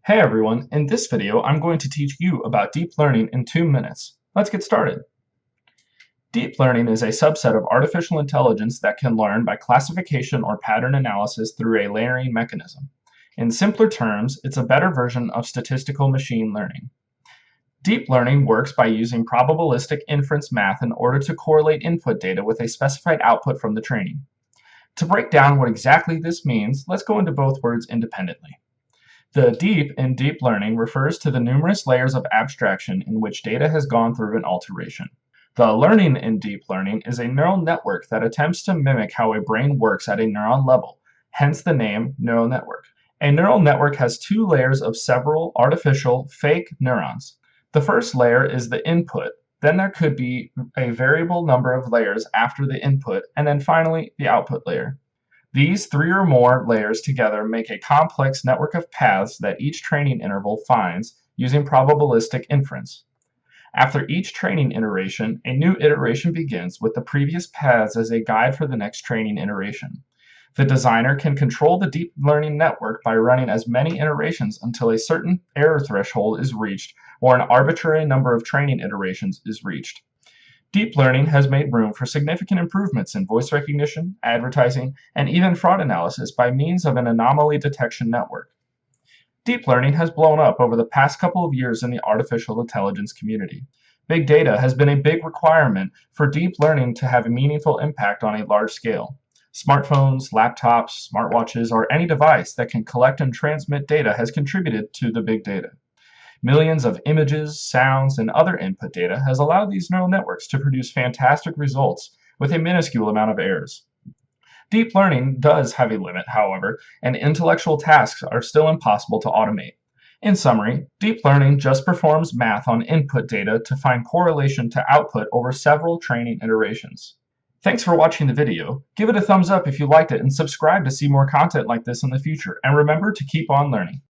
Hey everyone, in this video I'm going to teach you about deep learning in 2 minutes. Let's get started. Deep learning is a subset of artificial intelligence that can learn by classification or pattern analysis through a layering mechanism. In simpler terms, it's a better version of statistical machine learning. Deep learning works by using probabilistic inference math in order to correlate input data with a specified output from the training. To break down what exactly this means, let's go into both words independently. The deep in deep learning refers to the numerous layers of abstraction in which data has gone through an alteration. The learning in deep learning is a neural network that attempts to mimic how a brain works at a neuron level, hence the name neural network. A neural network has two layers of several artificial, fake neurons. The first layer is the input, then there could be a variable number of layers after the input, and then finally the output layer. These three or more layers together make a complex network of paths that each training interval finds using probabilistic inference. After each training iteration, a new iteration begins with the previous paths as a guide for the next training iteration. The designer can control the deep learning network by running as many iterations until a certain error threshold is reached or an arbitrary number of training iterations is reached. Deep learning has made room for significant improvements in voice recognition, advertising, and even fraud analysis by means of an anomaly detection network. Deep learning has blown up over the past couple of years in the artificial intelligence community. Big data has been a big requirement for deep learning to have a meaningful impact on a large scale. Smartphones, laptops, smartwatches, or any device that can collect and transmit data has contributed to the big data. Millions of images, sounds, and other input data has allowed these neural networks to produce fantastic results with a minuscule amount of errors. Deep learning does have a limit, however, and intellectual tasks are still impossible to automate. In summary, deep learning just performs math on input data to find correlation to output over several training iterations. Thanks for watching the video. Give it a thumbs up if you liked it and subscribe to see more content like this in the future. And remember to keep on learning.